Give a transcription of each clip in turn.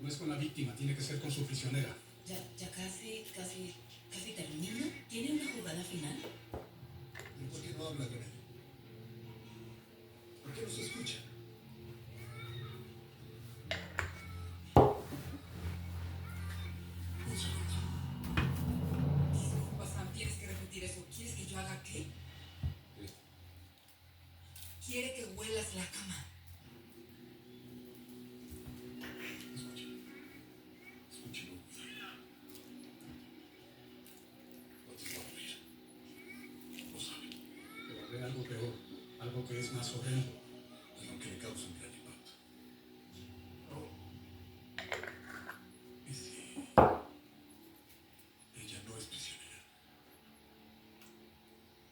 No es con la víctima, tiene que ser con su prisionera. Ya casi termina. ¿Tiene una jugada final? ¿Pero por qué no habla con él? ¿Por qué no se escucha? Un segundo. Disculpa, Sam, tienes que repetir eso. ¿Quieres que yo haga qué? ¿Qué? Quiere que huelas la cama. Escuche. Escúchelo. No te va a morir. Lo sabe. Pero habrá algo peor, algo que es más horrendo. Algo que le causa un gran impacto. Oh. ¿Y si ella no es prisionera?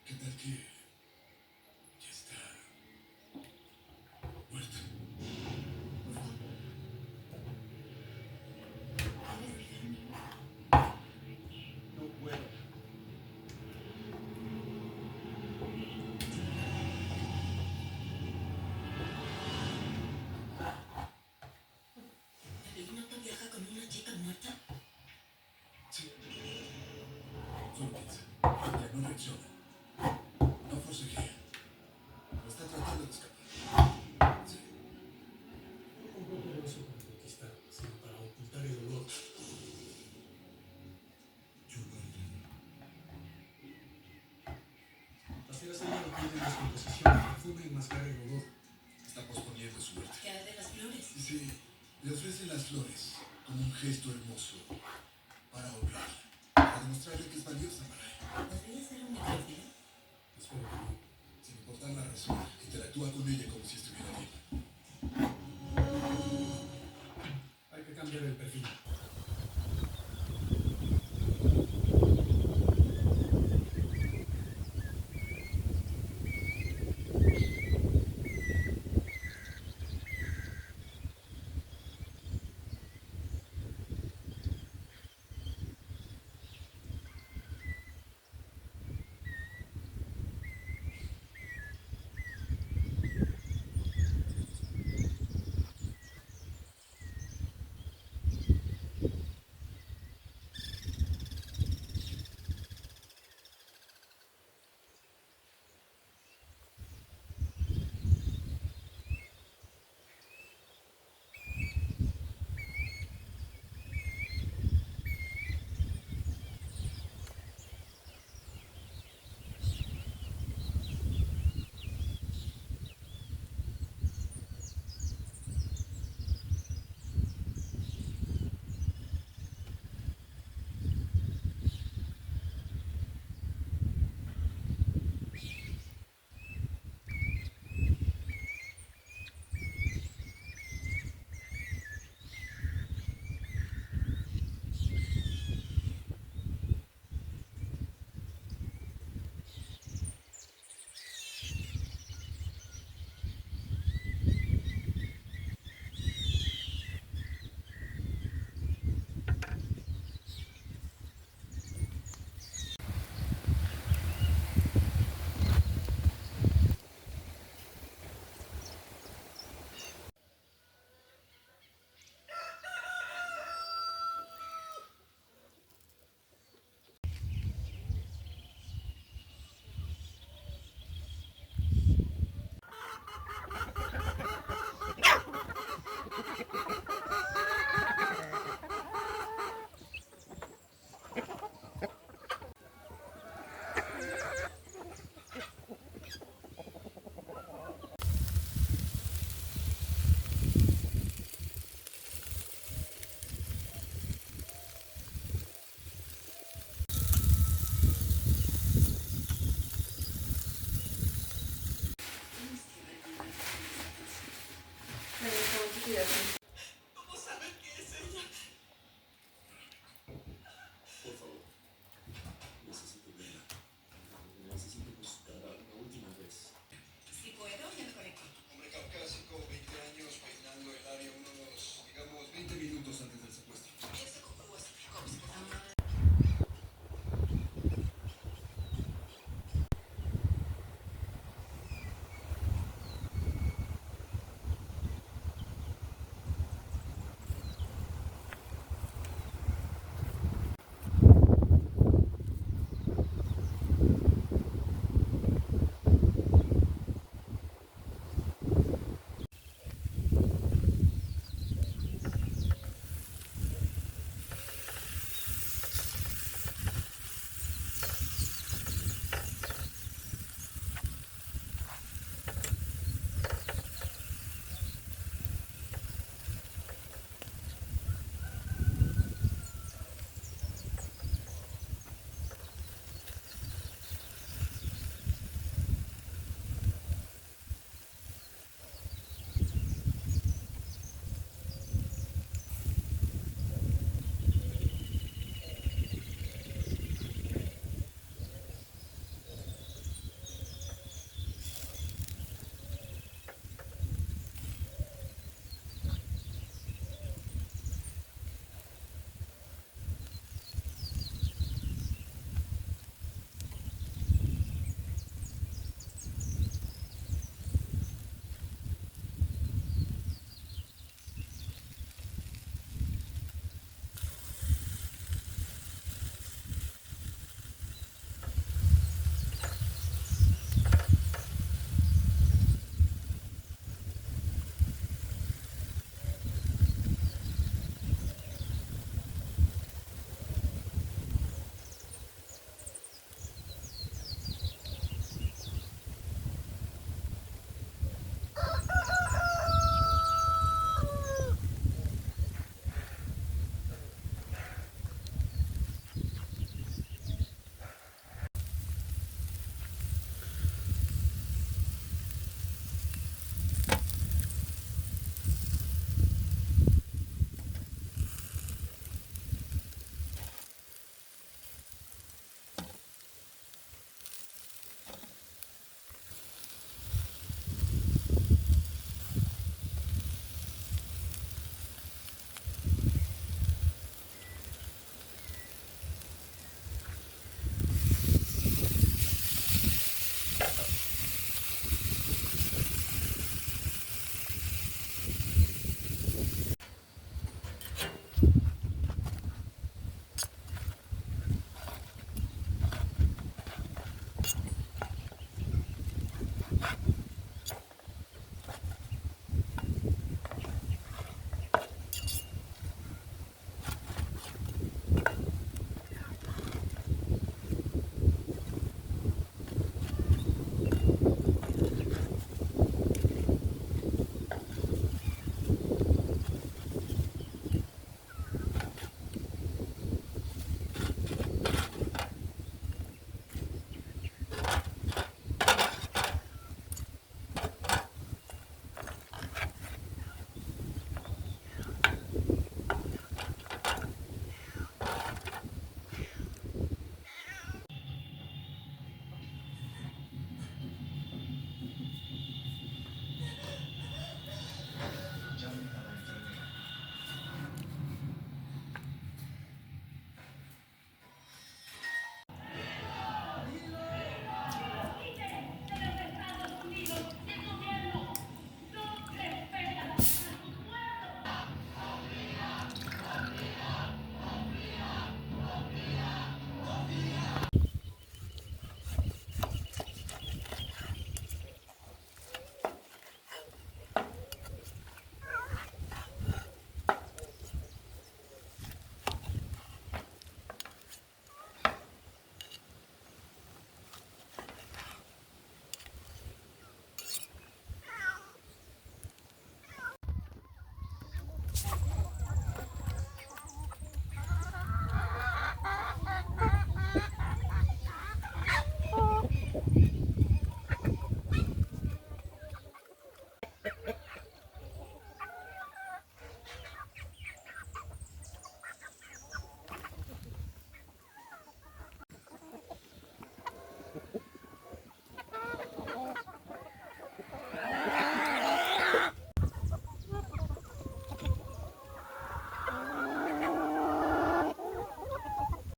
¿Qué tal que ya está muerta? No puedo. ¿El Ignoto viaja con una chica muerta? Sí. Solo piensa. Ella no reacciona. No forcejea. No está tratando de escapar. Sí. No compró todo eso para conquistar, sino para ocultar el dolor. Yo no entiendo. Hacer así lo pide en descomposición, perfume y enmascara el dolor. Está posponiendo su muerte. ¿Qué hay de las flores? Sí, le ofrece las flores como un gesto hermoso para honrarla, para demostrarle que es valiosa para él. ¿Podría ser un necrófilo? Espero que no. Sin importar la razón, interactúa con ella como si estuviera viva. Hay que cambiar el perfil.